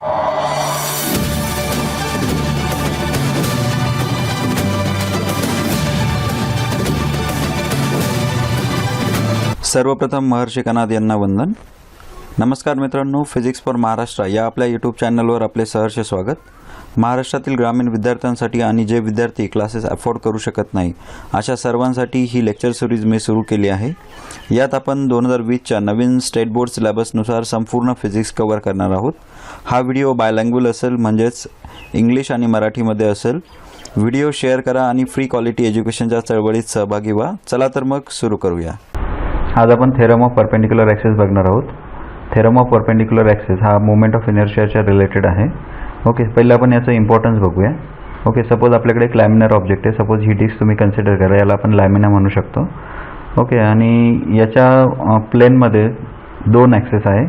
सर्वप्रथम महर्षी कनाद यांना वंदन. नमस्कार मित्रांनो, फिजिक्स फॉर महाराष्ट्र या आपल्या यूट्यूब चॅनलवर आपले सहर्ष स्वागत. महाराष्ट्रातील ग्रामीण विद्यार्थ्यांसाठी आणि जे विद्यार्थी क्लासेस अफोर्ड करू शकत नाही अशा सर्वांसाठी ही लेक्चर सिरीज मी सुरू केली आहे. यात आपण 2020च्या नवीन स्टेट बोर्ड सिलेबसनुसार संपूर्ण फिजिक्स कव्हर करणार आहोत. हा व्हिडिओ बायलँग्वेज असेल, म्हणजेच इंग्लिश आणि मराठीमध्ये असेल. व्हिडिओ शेअर करा आणि फ्री क्वालिटी एज्युकेशनच्या चळवळीत सहभागी व्हा. चला तर मग सुरू करूया. आज आपण थेरम ऑफ परपेंडिक्युलर ॲक्सिस बघणार आहोत. थेरम ऑफ परपेंडिक्युलर ॲक्सिस हा मोमेंट ऑफ इनर्शियाच्या रिलेटेड आहे. ओके, पहिलं आपण याचं इम्पॉर्टन्स बघूया. ओके, सपोज आपल्याकडे एक लॅमिनर ऑब्जेक्ट आहे. सपोज ही डिस्क तुम्ही कन्सिडर करा, याला आपण लॅमिना म्हणू शकतो. ओके, आणि याच्या प्लेनमध्ये दोन ॲक्सिस आहे.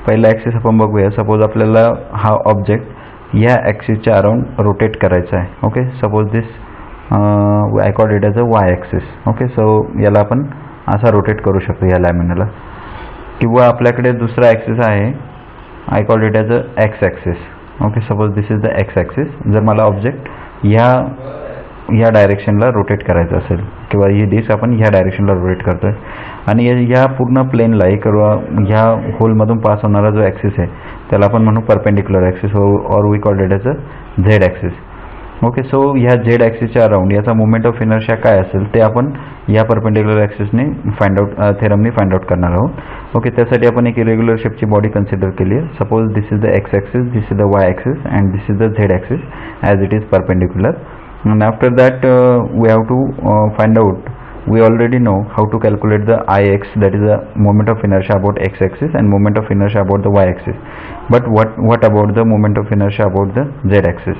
पहिला ॲक्सिस आपण बघूया. सपोज आपल्याला हा ऑब्जेक्ट ह्या ॲक्सिसच्या अराउंड रोटेट करायचा आहे. Okay, suppose this I call it as a Y axis. Okay, so याला आपण असा रोटेट करू शकतो या लॅमिनाला. किंवा आपल्याकडे दुसरा ॲक्सिस आहे, आय call it as a x axis. Okay, suppose this is the X axis. जर मला ऑब्जेक्ट ह्या डायरेक्शनला रोटेट करायचं असेल किंवा ही डिस्क आपण ह्या डायरेक्शनला रोटेट करतो आहे आणि ह्या पूर्ण प्लेनला किंवा ह्या होलमधून पास होणारा जो ॲक्सिस आहे त्याला आपण म्हणू perpendicular axis or we call it as a Z axis. Okay, so ह्या झेड ॲक्सिसच्या अराउंड याचा मोमेंट ऑफ इनर्शिया काय असेल ते आपण या परपेंडिक्युलर ॲक्सिसने थेरमने फाइंड आउट करणार आहोत. ओके, त्यासाठी आपण एक इरेग्युलर शेपची बॉडी कन्सिडर केली आहे. Suppose this is the X axis, this is the Y axis and this is the Z axis as it is perpendicular. And after that we have to find out, we already know how to calculate the Ix, that is the moment of inertia about x axis and moment of inertia about the y axis. But what about the moment of inertia about the z axis?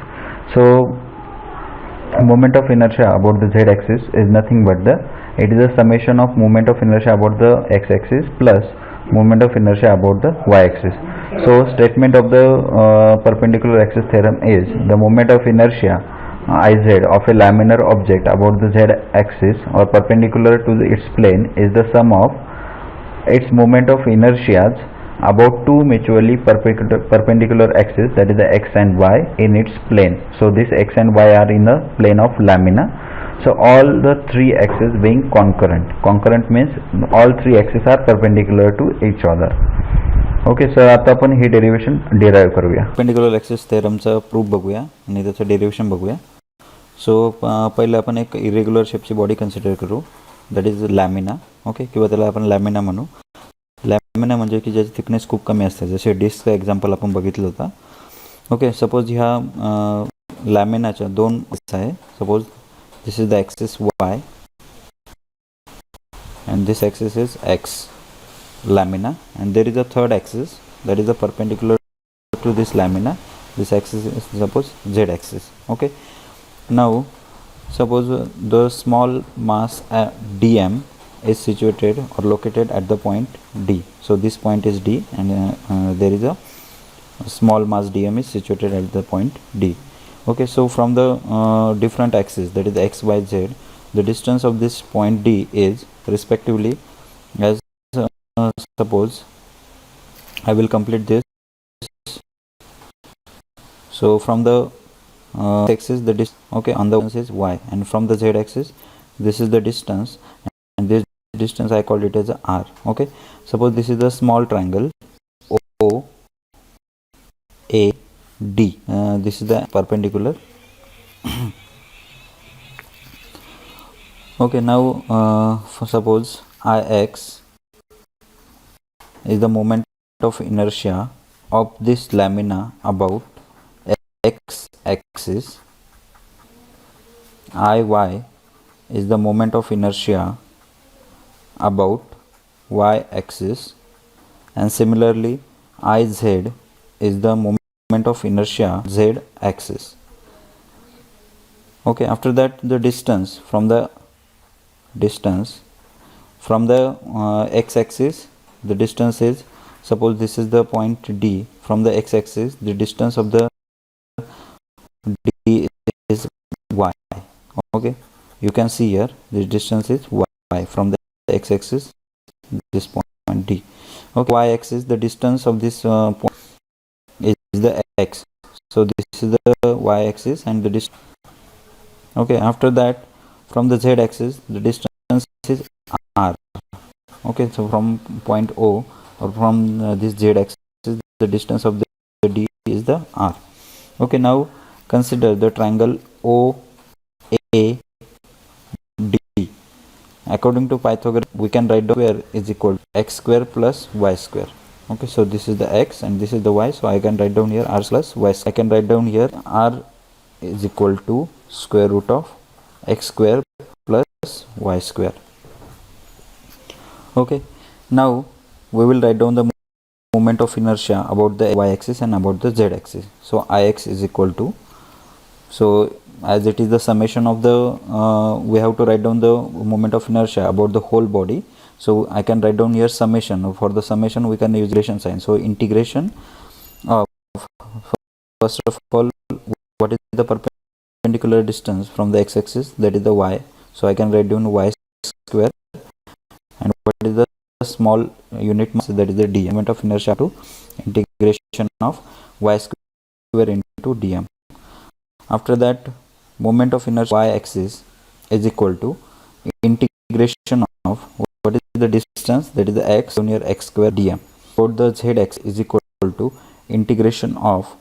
So moment of inertia about the z axis is nothing but it is a summation of moment of inertia about the x axis plus moment of inertia about the y axis. So statement of the perpendicular axis theorem is the moment of inertia Iz of a laminar object about the z axis or perpendicular to its plane is the sum of its moment of inertias about two mutually perpendicular axes, that is the x and y in its plane. So this x and y are in the plane of lamina. So all the three axes being concurrent. Concurrent means all three axes are perpendicular to each other. Okay sir, आता आपण ही derivation derive करूया. Perpendicular axis थेरमचा proof बघूया आणि त्याचं derivation बघूया. सो पहिले आपण एक इरेग्युलर शेपची बॉडी कन्सिडर करू, दॅट इज लॅमिना. ओके, किंवा त्याला आपण लॅमिना म्हणू. लॅमिना म्हणजे की ज्याची थिकनेस खूप कमी असते, जसे डिस्कचं एक्झाम्पल आपण बघितलं होतं. ओके, सपोज ह्या लॅमिनाच्या दोन आहे. Suppose this is the axis Y and this axis is x lamina, and there is a third axis that is the perpendicular to this lamina. This axis is suppose z axis. Okay, now suppose the small mass dm is situated or located at the point D. So this point is D and there is a small mass dm is situated at the point D. Okay, so from the different axes, that is x, y, z, the distance of this point D is respectively as suppose I will complete this. So from the axis the okay, on the axis is y, and from the z axis this is the distance, and this distance I call it as r. Okay, suppose this is the small triangle O A D. This is the perpendicular. Okay, now suppose Ix is the moment of inertia of this lamina about x axis. Iy is the moment of inertia about y axis, and similarly Iz is the moment of inertia z axis. Okay, after that the distance from the x axis, the distance is, suppose this is the point D. From the x axis the distance of the D is y. Okay, you can see here the distance is y from the x axis, this point D. Okay, y axis the distance of this point is is the x, so this is the y-axis and the distance. Okay, after that from the z-axis the distance is r. Okay, so from point O or from this z-axis the distance of the d is the r. Okay, now consider the triangle OAD. According to Pythagoras, we can write down square is equal to x square plus y square. Okay, so this is the x and this is the y, so I can write down here r plus y. I can write down here r is equal to square root of x square plus y square. Okay, now we will write down the moment of inertia about the y-axis and about the z-axis. So Ix is equal to, so as it is the summation of the we have to write down the moment of inertia about the whole body, so I can write down here summation. For the summation we can use integration sign, so integration of, first of all, what is the perpendicular distance from the x-axis, that is the y, so I can write down y square, and what is the small unit mass, that is the dm. Moment of inertia to integration of y square into dm. After that, moment of inertia y-axis is equal to integration of what is the distance, that is the x near x square dm. For the z-axis is equal to integration of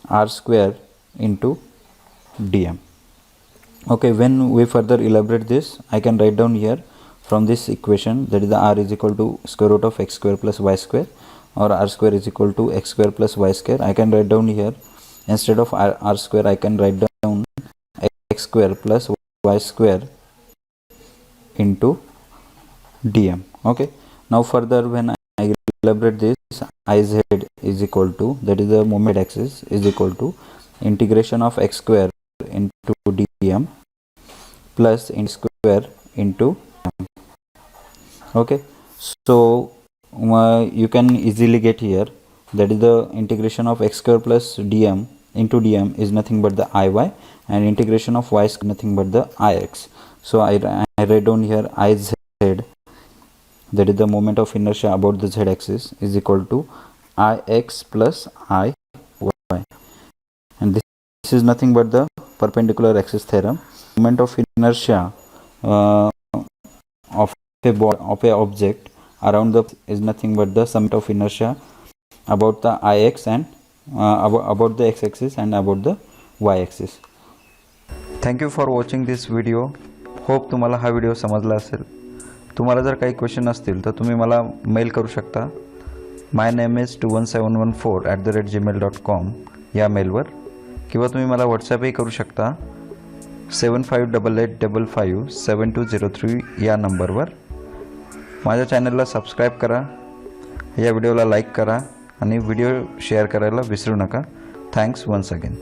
r square into dm. Okay, when we further elaborate this, I can write down here from this equation, that is the r is equal to square root of x square plus y square, or r square is equal to x square plus y square. I can write down here, instead of r square I can write down x square plus y square into dm. Okay, now further when I elaborate this, Iz is equal to, that is the moment axis, is equal to integration of x square into dm plus in square into dm. Okay, so you can easily get here, that is the integration of x square plus dm into dm is nothing but the iy, and integration of y is nothing but the ix. So I write down here Iz, that is the moment of inertia about the z-axis, is equal to ix plus iy, and this is nothing but the perpendicular axis theorem. Moment of inertia of a object around the is nothing but the sum of inertia about the ix and about the x-axis and about the y-axis. Thank you for watching this video. Hope तुम्हाला हा video समजला असेल. तुम्हाला जर काही question असतील तर तुम्ही मला मेल करू शकता. माय नेम इज 21714@gmail.com या मेलवर, किंवा तुम्ही मला व्हॉट्सॲपही करू शकता 7588557203 या नंबरवर. माझ्या चॅनलला सबस्क्राईब करा, या व्हिडिओला लाईक करा आणि व्हिडिओ शेअर करायला विसरू नका. Thanks once again.